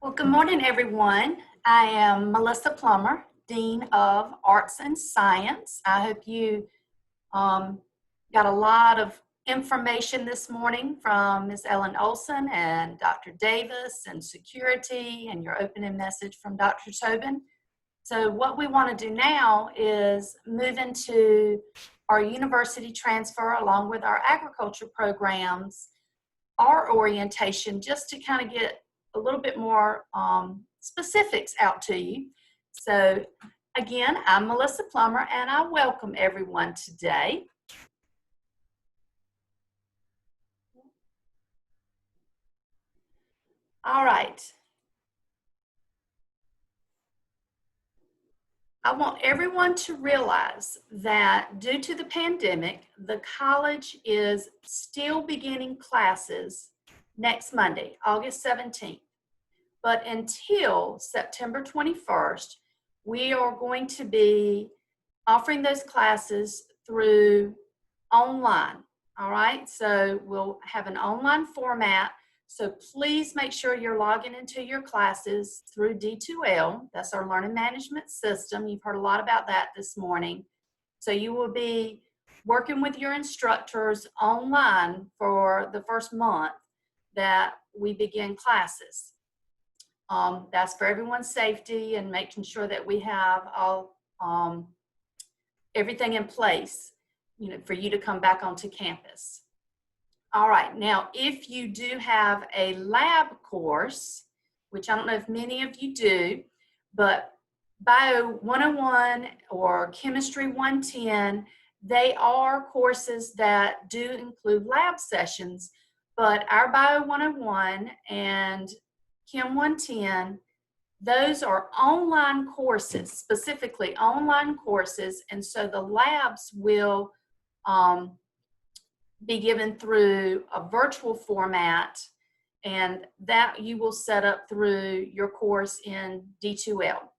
Well, good morning, everyone. I am Melissa Plummer, Dean of Arts and Science. I hope you got a lot of information this morning from Ms. Ellen Olson and Dr. Davis and security and your opening message from Dr. Tobin. So what we want to do now is move into our university transfer along with our agriculture programs, our orientation, just to kind of get a little bit more specifics out to you. So again, I'm Melissa Plummer and I welcome everyone today. All right. I want everyone to realize that due to the pandemic, the college is still beginning classes next Monday, August 17th. But until September 21st, we are going to be offering those classes through online. All right, so we'll have an online format. So please make sure you're logging into your classes through D2L. That's our learning management system. You've heard a lot about that this morning. So you will be working with your instructors online for the first month that we begin classes. That's for everyone's safety and making sure that we have all everything in place, for you to come back onto campus. All right, now if you do have a lab course, which I don't know if many of you do, but Bio 101 or Chemistry 110, they are courses that do include lab sessions, but our Bio 101 and Chem 110, those are online courses, specifically online courses, and so the labs will be given through a virtual format, and that you will set up through your course in D2L. All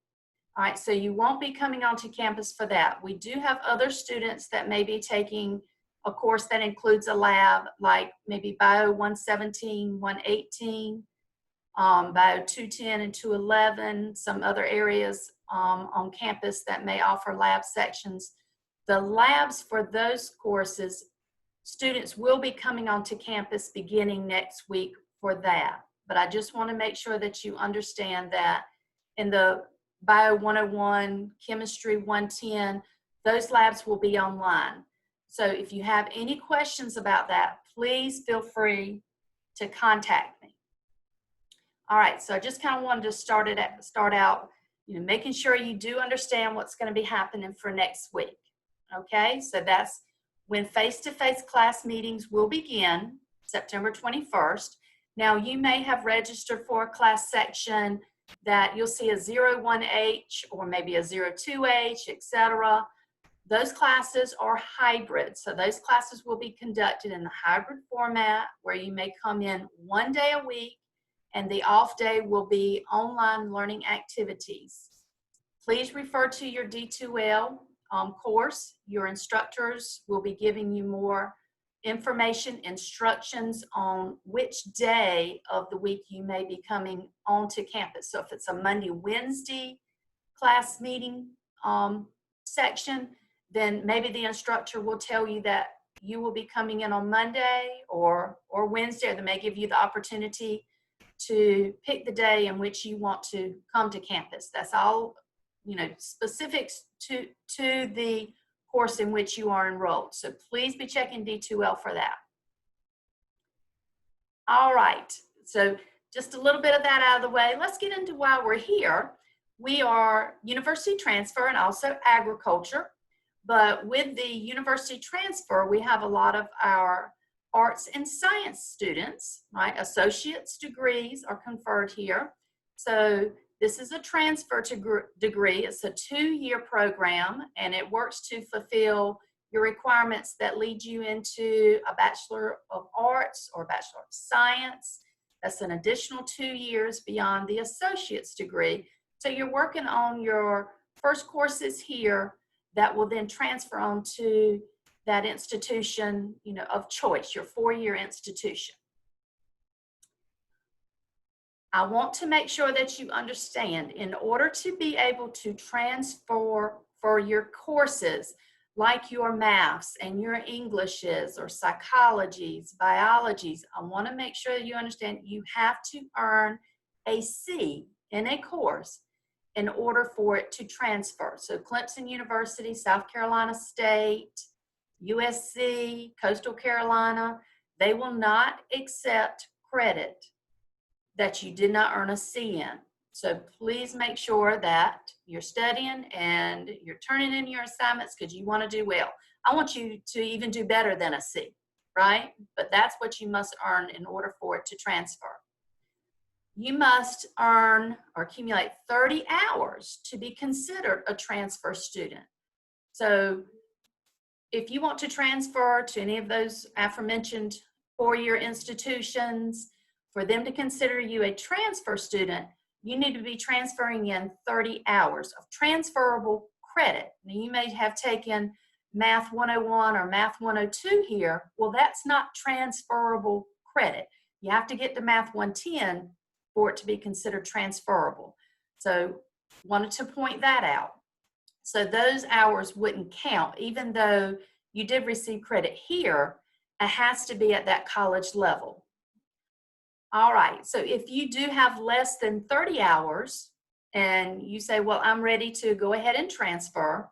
right, so you won't be coming onto campus for that. We do have other students that may be taking a course that includes a lab, like maybe Bio 117, 118, Bio 210 and 211, some other areas on campus that may offer lab sections. The labs for those courses, students will be coming onto campus beginning next week for that. But I just want to make sure that you understand that in the Bio 101, Chemistry 110, those labs will be online. So if you have any questions about that, please feel free to contact me. All right, so I just kind of wanted to start out, making sure you do understand what's going to be happening for next week. Okay, so that's when face-to-face class meetings will begin, September 21st. Now, you may have registered for a class section that you'll see a 01H or maybe a 02H, etc. Those classes are hybrid. So those classes will be conducted in the hybrid format where you may come in one day a week and the off day will be online learning activities. Please refer to your D2L course. Your instructors will be giving you more information, instructions on which day of the week you may be coming onto campus. So if it's a Monday, Wednesday class meeting section, then maybe the instructor will tell you that you will be coming in on Monday or Wednesday, or they may give you the opportunity to pick the day in which you want to come to campus. That's all, specifics to the course in which you are enrolled. So please be checking D2L for that. All right, so just a little bit of that out of the way. Let's get into why we're here. We are university transfer and also agriculture, but with the university transfer, we have a lot of our arts and science students, right? Associate's degrees are conferred here. So this is a transfer degree. It's a 2-year program, and it works to fulfill your requirements that lead you into a Bachelor of Arts or Bachelor of Science. That's an additional 2 years beyond the associate's degree. So you're working on your first courses here that will then transfer on to that institution, of choice, your 4-year institution. I want to make sure that you understand, in order to be able to transfer for your courses, like your maths and your Englishes or psychologies, biologies, I want to make sure that you understand you have to earn a C in a course in order for it to transfer. So Clemson University, South Carolina State, USC, Coastal Carolina, they will not accept credit that you did not earn a C in. So please make sure that you're studying and you're turning in your assignments because you want to do well. I want you to even do better than a C, right? But that's what you must earn in order for it to transfer. You must earn or accumulate 30 hours to be considered a transfer student. So if you want to transfer to any of those aforementioned four-year institutions, for them to consider you a transfer student, you need to be transferring in 30 hours of transferable credit. Now, you may have taken Math 101 or Math 102 here. Well, that's not transferable credit. You have to get to Math 110 for it to be considered transferable. So, wanted to point that out. So those hours wouldn't count, even though you did receive credit here. It has to be at that college level. All right, so if you do have less than 30 hours and you say, well, I'm ready to go ahead and transfer,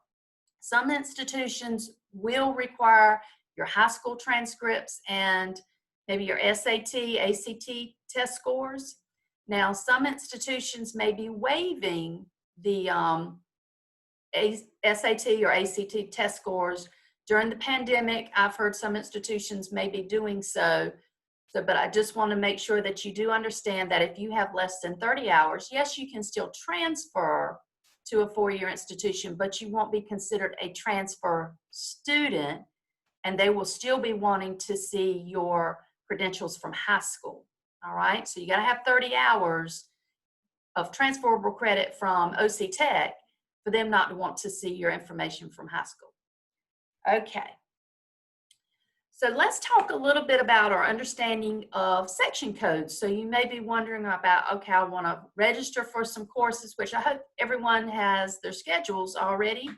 some institutions will require your high school transcripts and maybe your SAT, ACT test scores. Now, some institutions may be waiving the SAT or ACT test scores. During the pandemic, I've heard some institutions may be doing so. But I just want to make sure that you do understand that if you have less than 30 hours, yes, you can still transfer to a four-year institution, but you won't be considered a transfer student, and they will still be wanting to see your credentials from high school. All right, so you got to have 30 hours of transferable credit from OC Tech for them not to want to see your information from high school. Okay. So let's talk a little bit about our understanding of section codes. So you may be wondering about, okay, I want to register for some courses, which I hope everyone has their schedules already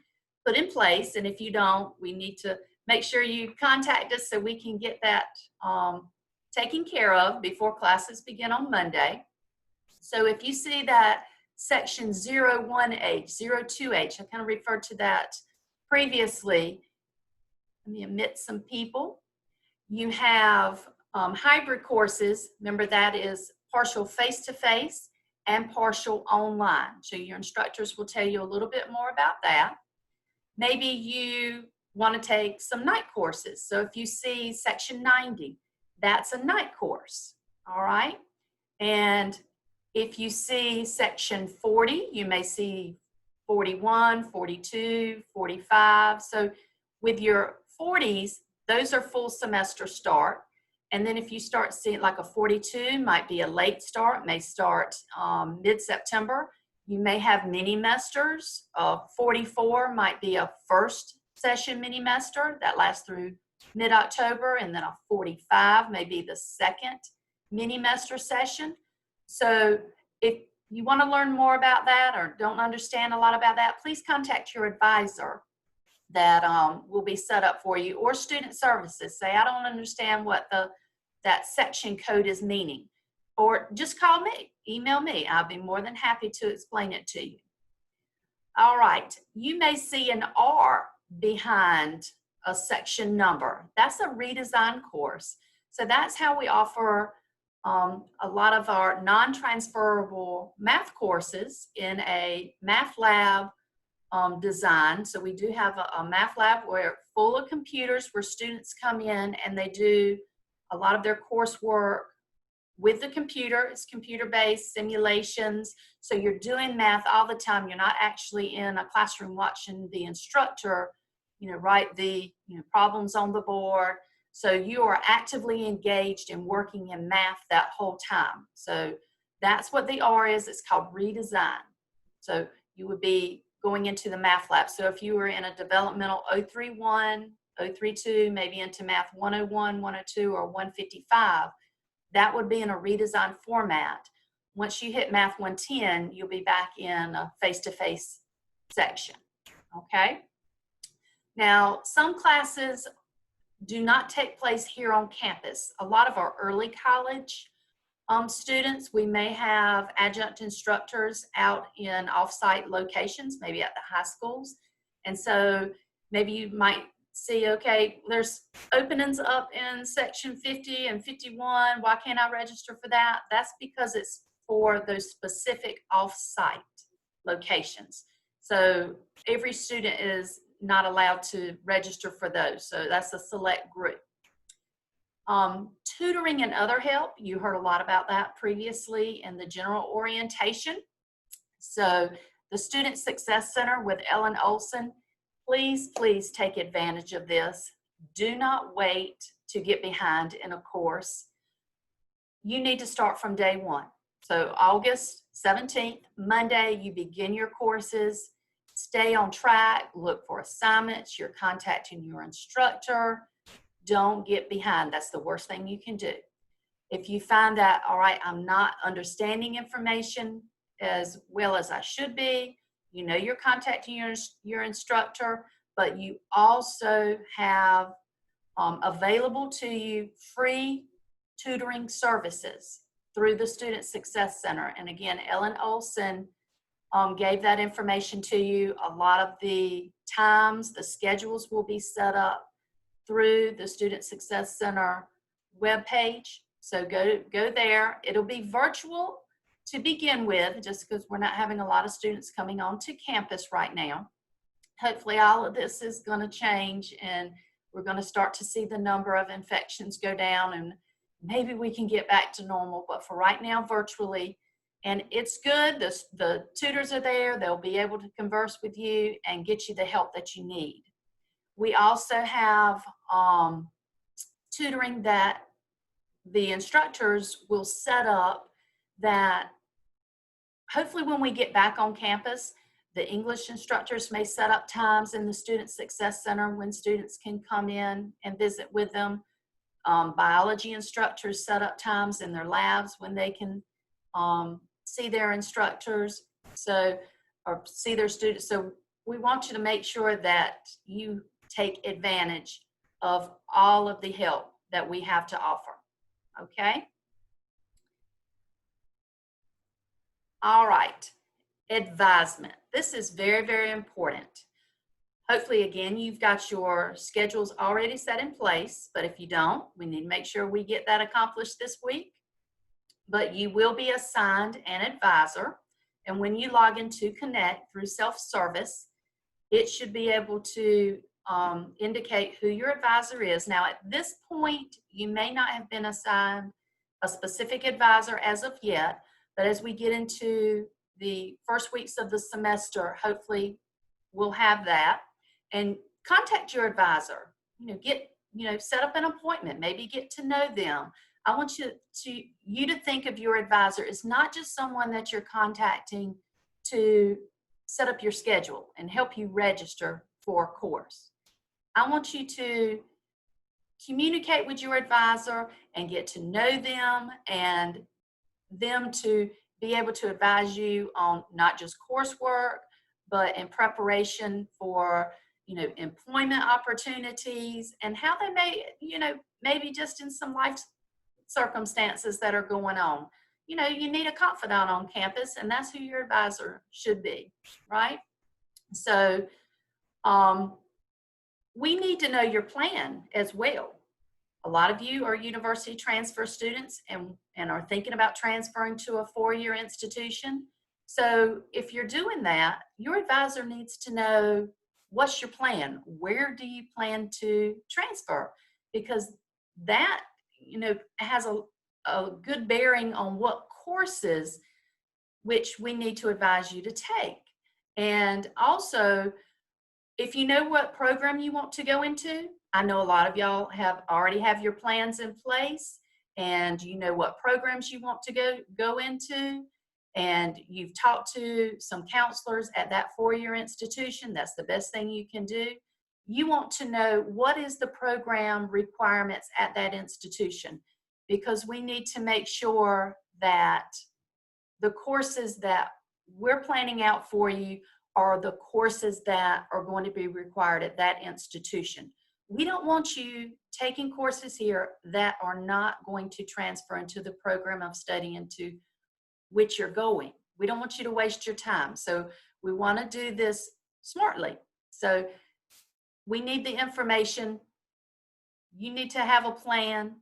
put in place. And if you don't, we need to make sure you contact us so we can get that taken care of before classes begin on Monday. So if you see that section 01H, 02H, I kind of referred to that previously. Let me omit some people. You have hybrid courses. Remember, that is partial face-to-face and partial online. So your instructors will tell you a little bit more about that. Maybe you want to take some night courses. So if you see section 90, that's a night course, all right? And if you see section 40, you may see 41, 42, 45. So with your 40s, those are full semester start. And then if you start seeing like a 42, might be a late start, may start mid-September. You may have mini-mesters. 44 might be a first session mini-mester that lasts through mid-October, and then a 45 may be the second mini-mester session. So if you want to learn more about that or don't understand a lot about that, please contact your advisor that will be set up for you, or student services. Say, I don't understand what that section code is meaning. Or just call me, email me. I'll be more than happy to explain it to you. All right, you may see an R behind a section number. That's a redesign course. So that's how we offer a lot of our non-transferable math courses in a math lab design. So we do have a math lab where full of computers where students come in and they do a lot of their coursework with the computer. It's computer-based simulations. So you're doing math all the time. You're not actually in a classroom watching the instructor, write the problems on the board. So you are actively engaged in working in math that whole time. So that's what the R is. It's called redesign. So you would be going into the math lab. So if you were in a developmental 031, 032, maybe into math 101, 102, or 155, that would be in a redesigned format. once you hit Math 110, you'll be back in a face-to-face section, okay? Now, some classes do not take place here on campus. A lot of our early college students, we may have adjunct instructors out in off-site locations, maybe at the high schools. And so maybe you might see, okay, there's openings up in section 50 and 51. Why can't I register for that? That's because it's for those specific off-site locations. So every student is not allowed to register for those. So that's a select group. Tutoring and other help, you heard a lot about that previously in the general orientation. So the Student Success Center with Ellen Olson, please, please take advantage of this. Do not wait to get behind in a course. You need to start from day one. So August 17th, Monday, you begin your courses. Stay on track, look for assignments, you're contacting your instructor. Don't get behind. That's the worst thing you can do. If you find that, all right, I'm not understanding information as well as I should be, you know you're contacting your instructor, but you also have available to you free tutoring services through the Student Success Center. And again, Ellen Olson gave that information to you. A lot of the times, the schedules will be set up through the Student Success Center webpage. So go there. It'll be virtual to begin with, just because we're not having a lot of students coming onto campus right now. Hopefully all of this is going to change and we're going to start to see the number of infections go down and maybe we can get back to normal. But for right now, virtually, and it's good. The tutors are there. They'll be able to converse with you and get you the help that you need. We also have tutoring that the instructors will set up that hopefully when we get back on campus, the English instructors may set up times in the Student Success Center when students can come in and visit with them. Biology instructors set up times in their labs when they can see their instructors, or see their students. So we want you to make sure that you take advantage of all of the help that we have to offer, okay? All right, advisement. This is very, very important. Hopefully, again, you've got your schedules already set in place, but if you don't, we need to make sure we get that accomplished this week. But you will be assigned an advisor, and when you log into Connect through self-service, it should be able to indicate who your advisor is. Now, at this point, you may not have been assigned a specific advisor as of yet, but as we get into the first weeks of the semester, hopefully we'll have that. And contact your advisor. Set up an appointment. Maybe get to know them. I want you to think of your advisor as not just someone that you're contacting to set up your schedule and help you register for a course. I want you to communicate with your advisor and get to know them, and them to be able to advise you on not just coursework, but in preparation for employment opportunities and how they may, maybe just in some life circumstances that are going on. You need a confidant on campus, and that's who your advisor should be, right? So we need to know your plan as well. A lot of you are university transfer students and are thinking about transferring to a four-year institution. So if you're doing that, your advisor needs to know what's your plan. Where do you plan to transfer? Because that, has a good bearing on what courses which we need to advise you to take. And also, if you know what program you want to go into, I know a lot of y'all already have your plans in place, and you know what programs you want to go into, and you've talked to some counselors at that four-year institution. That's the best thing you can do. You want to know what is the program requirements at that institution, because we need to make sure that the courses that we're planning out for you are the courses that are going to be required at that institution. We don't want you taking courses here that are not going to transfer into the program of study into which you're going. We don't want you to waste your time. So we want to do this smartly. So we need the information. You need to have a plan,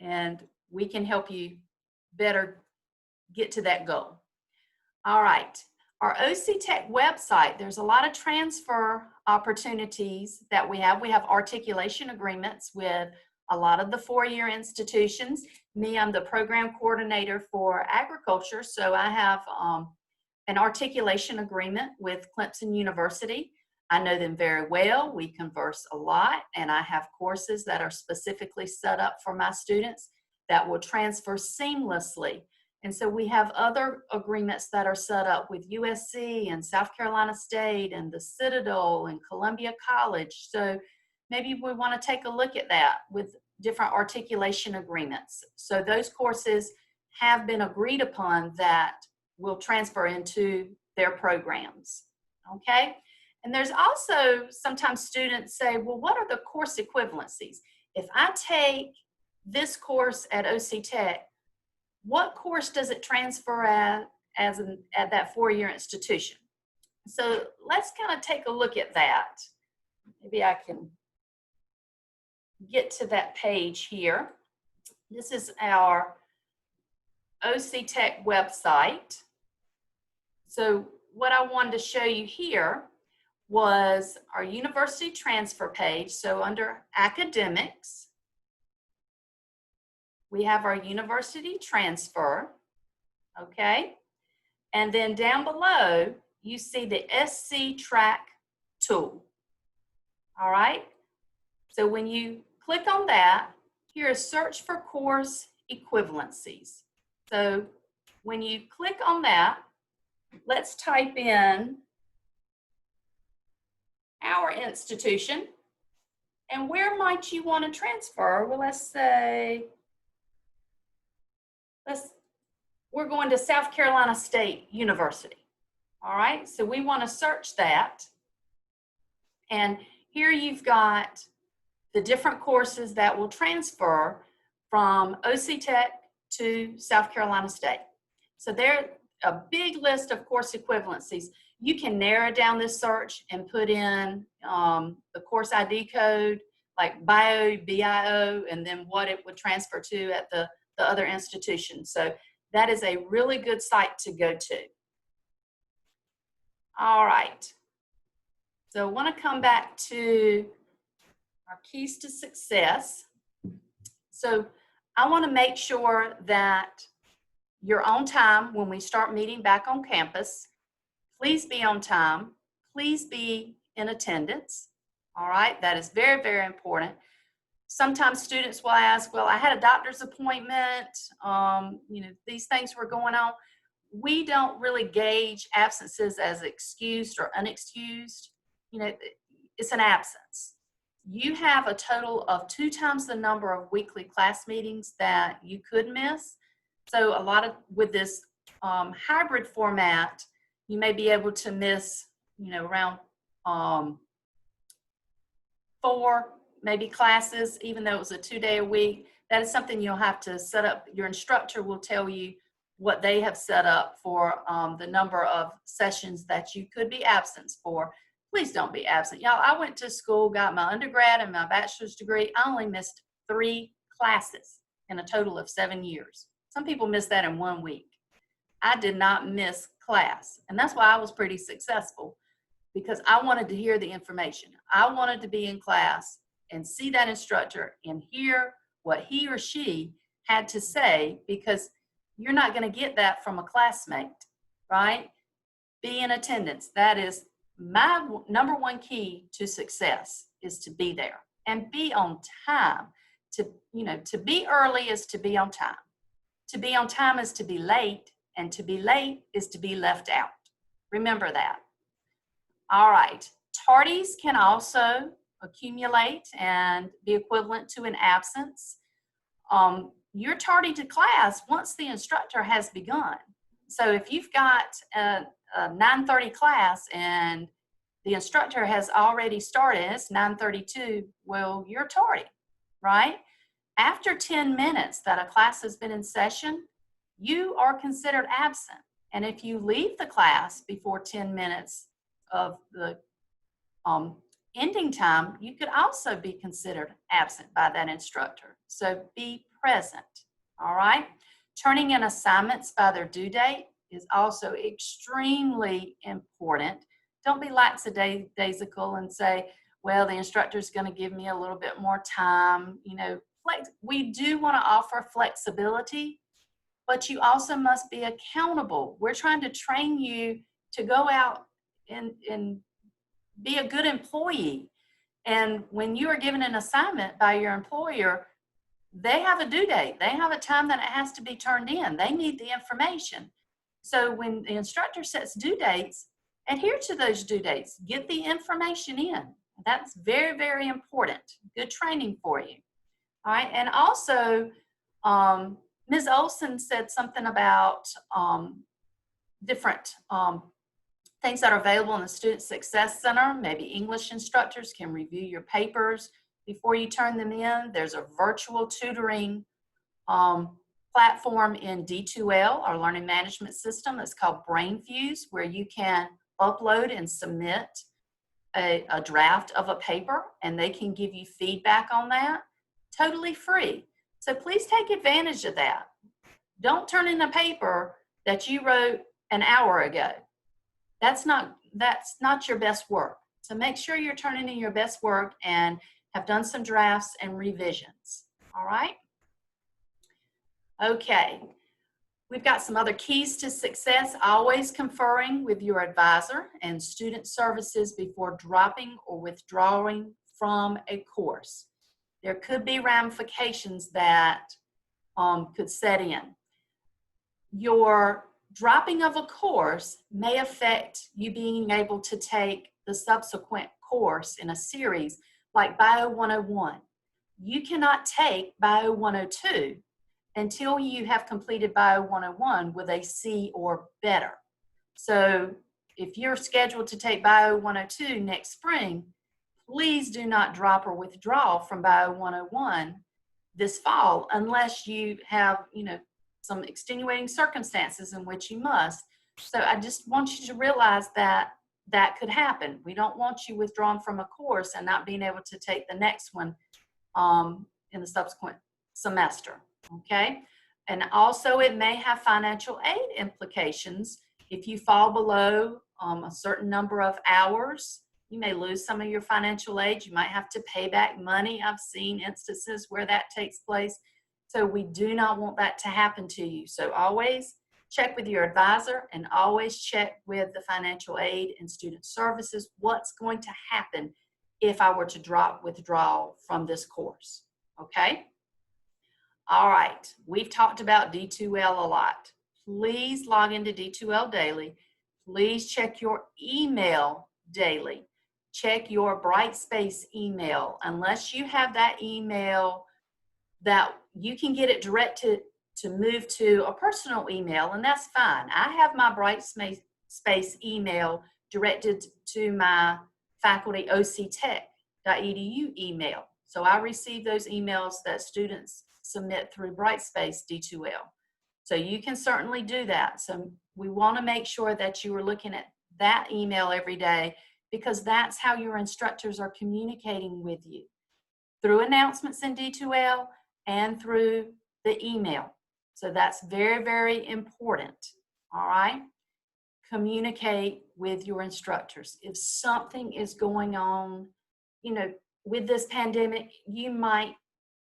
and we can help you better get to that goal. All right. Our OC Tech website, there's a lot of transfer opportunities that we have. We have articulation agreements with a lot of the four-year institutions. Me, I'm the program coordinator for agriculture, so I have an articulation agreement with Clemson University. I know them very well. We converse a lot, and I have courses that are specifically set up for my students that will transfer seamlessly. And so we have other agreements that are set up with USC and South Carolina State and the Citadel and Columbia College. So maybe we want to take a look at that with different articulation agreements. So those courses have been agreed upon that will transfer into their programs. Okay? And there's also sometimes students say, well, what are the course equivalencies? If I take this course at OC Tech, what course does it transfer at that four-year institution? So let's kind of take a look at that. Maybe I can get to that page here. This is our OC Tech website. So what I wanted to show you here was our university transfer page. So under academics, we have our university transfer, okay? And then down below, you see the SC Track tool, all right? So when you click on that, here is search for course equivalencies. So when you click on that, let's type in our institution, and where might you want to transfer? Well, let's say, we're going to South Carolina State University. All right, so we want to search that. And here you've got the different courses that will transfer from OC Tech to South Carolina State. So there's a big list of course equivalencies. You can narrow down this search and put in the course ID code, like bio, BIO, and then what it would transfer to at the other institution. So that is a really good site to go to. All right. So I want to come back to our keys to success. So I want to make sure that you're on time when we start meeting back on campus. Please be on time. Please be in attendance. All right, that is very, very important. Sometimes students will ask, well, I had a doctor's appointment, these things were going on. We don't really gauge absences as excused or unexcused. It's an absence. You have a total of 2 times the number of weekly class meetings that you could miss. So a lot of, with this hybrid format, you may be able to miss, around 4 maybe classes, even though it was a 2-day a week. That is something you'll have to set up. Your instructor will tell you what they have set up for the number of sessions that you could be absent for. Please don't be absent. Y'all, I went to school, got my undergrad and my bachelor's degree. I only missed 3 classes in a total of 7 years. Some people miss that in 1 week. I did not miss class. And that's why I was pretty successful, because I wanted to hear the information. I wanted to be in class and see that instructor and hear what he or she had to say, because you're not going to get that from a classmate, right? Be in attendance. That is my number 1 key to success, is to be there and be on time. To be early is to be on time. To be on time is to be late, and to be late is to be left out. Remember that. All right. Tardies can also accumulate and be equivalent to an absence. You're tardy to class once the instructor has begun. So if you've got a 9:30 class and the instructor has already started, it's 9:32, well, you're tardy, right? After 10 minutes that a class has been in session, you are considered absent. And if you leave the class before 10 minutes of the ending time, you could also be considered absent by that instructor. So be present, all right? Turning in assignments by their due date is also extremely important. Don't be lackadaisical and say, well, the instructor's going to give me a little bit more time. You know, we do want to offer flexibility, but you also must be accountable. We're trying to train you to go out and be a good employee. And when you are given an assignment by your employer, they have a due date. They have a time that it has to be turned in. They need the information. So when the instructor sets due dates, adhere to those due dates. Get the information in. That's very, very important. Good training for you. All right. And also, Ms. Olson said something about different things that are available in the Student Success Center. Maybe English instructors can review your papers before you turn them in. There's a virtual tutoring platform in D2L, our learning management system. It's called BrainFuse, where you can upload and submit a draft of a paper, and they can give you feedback on that totally free. So please take advantage of that. Don't turn in a paper that you wrote an hour ago. That's not your best work. So make sure you're turning in your best work and have done some drafts and revisions. All right? Okay. We've got some other keys to success. Always conferring with your advisor and student services before dropping or withdrawing from a course. There could be ramifications that could set in. Your dropping of a course may affect you being able to take the subsequent course in a series like Bio 101. You cannot take Bio 102 until you have completed Bio 101 with a C or better. So if you're scheduled to take Bio 102 next spring, please do not drop or withdraw from Bio 101 this fall unless you have, some extenuating circumstances in which you must. So I just want you to realize that that could happen. We don't want you withdrawn from a course and not being able to take the next one in the subsequent semester, okay? And also it may have financial aid implications. If you fall below a certain number of hours, you may lose some of your financial aid. You might have to pay back money. I've seen instances where that takes place. So we do not want that to happen to you. So always check with your advisor and always check with the financial aid and student services what's going to happen if I were to withdraw from this course, okay? All right, we've talked about D2L a lot. Please log into D2L daily. Please check your email daily. Check your Brightspace email. Unless you have that email that you can get it directed to move to a personal email, and that's fine. I have my Brightspace email directed to my faculty octech.edu email. So I receive those emails that students submit through Brightspace D2L. So you can certainly do that. So we want to make sure that you are looking at that email every day, because that's how your instructors are communicating with you, through announcements in D2L and through the email. So that's very, very important, all right? Communicate with your instructors. If something is going on, with this pandemic, you might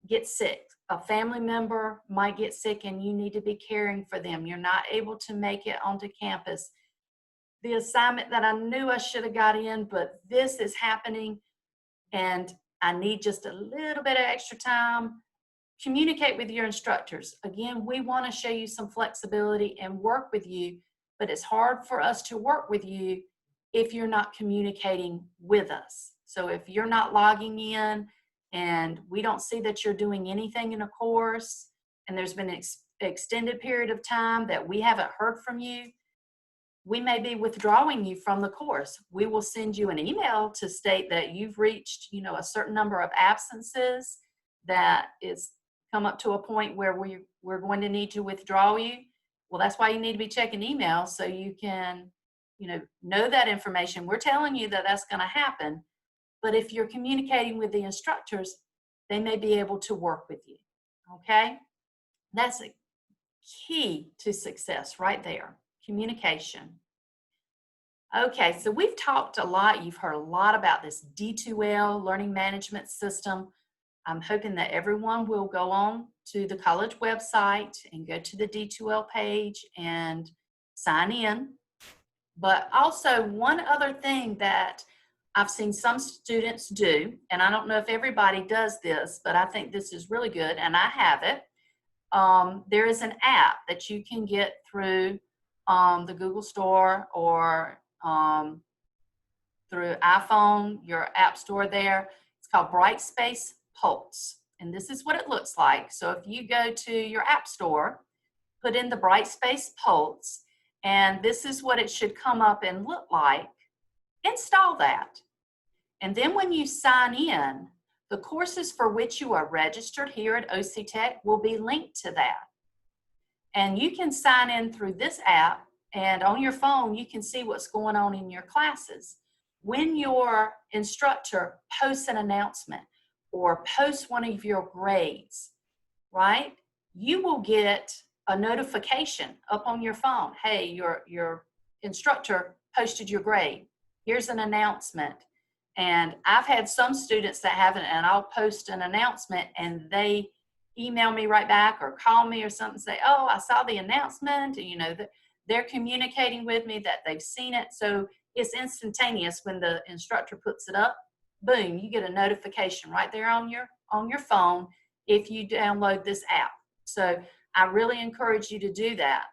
get sick. A family member might get sick and you need to be caring for them. You're not able to make it onto campus. The assignment that I knew I should have got in, but this is happening and I need just a little bit of extra time. Communicate with your instructors. Again, we want to show you some flexibility and work with you, but it's hard for us to work with you if you're not communicating with us. So if you're not logging in and we don't see that you're doing anything in a course and there's been extended period of time that we haven't heard from you, we may be withdrawing you from the course. We will send you an email to state that you've reached, a certain number of absences that is come up to a point where we're going to need to withdraw you. Well, that's why you need to be checking email so you can, know that information. We're telling you that that's going to happen. But if you're communicating with the instructors, they may be able to work with you. Okay? That's a key to success right there. Communication. Okay, so we've talked a lot. You've heard a lot about this D2L learning management system. I'm hoping that everyone will go on to the college website and go to the D2L page and sign in. But also one other thing that I've seen some students do, and I don't know if everybody does this, but I think this is really good, and I have it. There is an app that you can get through the Google Store or through iPhone, your app store there. It's called Brightspace Pulse. And this is what it looks like. So if you go to your app store, put in the Brightspace Pulse, and this is what it should come up and look like. Install that. And then when you sign in, the courses for which you are registered here at OC Tech will be linked to that. And you can sign in through this app, and on your phone, you can see what's going on in your classes. When your instructor posts an announcement or posts one of your grades, right, you will get a notification up on your phone. Hey, your instructor posted your grade. Here's an announcement. And I've had some students that haven't, and I'll post an announcement and they email me right back or call me or something, say, oh, I saw the announcement, and they're communicating with me that they've seen it. So it's instantaneous. When the instructor puts it up, boom, you get a notification right there on your phone if you download this app. So I really encourage you to do that.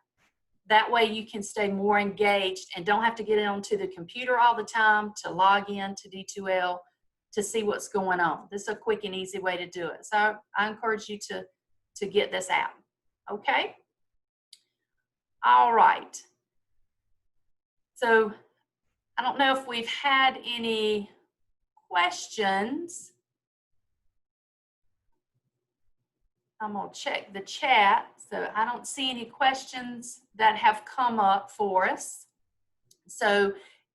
That way you can stay more engaged and don't have to get onto the computer all the time to log in to D2L to see what's going on. This is a quick and easy way to do it. So I encourage you to get this app. Okay? All right. So I don't know if we've had any questions. I'm going to check the chat. So I don't see any questions that have come up for us. So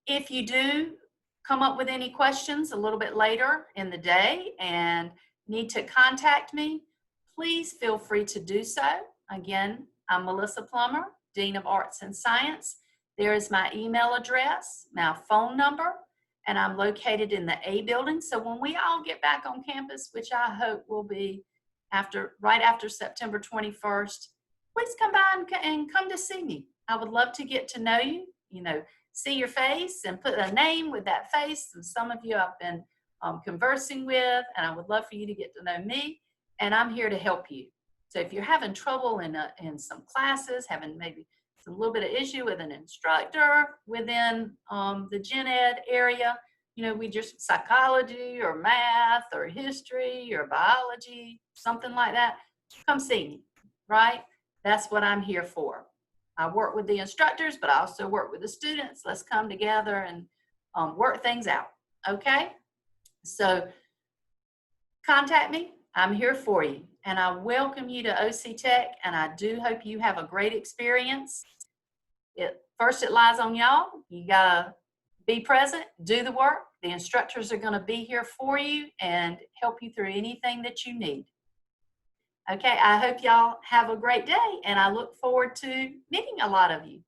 if you do come up with any questions a little bit later in the day and need to contact me, please feel free to do so. Again, I'm Melissa Plummer, Dean of Arts and Science. There is my email address, my phone number, and I'm located in the A building. So when we all get back on campus, which I hope will be right after September 21st, please come by and come to see me. I would love to get to know you, see your face and put a name with that face. And some of you I've been conversing with, and I would love for you to get to know me, and I'm here to help you. So if you're having trouble in some classes, having maybe a little bit of issue with an instructor within the gen ed area, we just psychology or math or history or biology, something like that, come see me, right? That's what I'm here for. I work with the instructors, but I also work with the students. Let's come together and work things out, okay? So contact me. I'm here for you. And I welcome you to OC Tech, and I do hope you have a great experience. First, it lies on y'all. You gotta be present, do the work. The instructors are gonna be here for you and help you through anything that you need. Okay, I hope y'all have a great day, and I look forward to meeting a lot of you.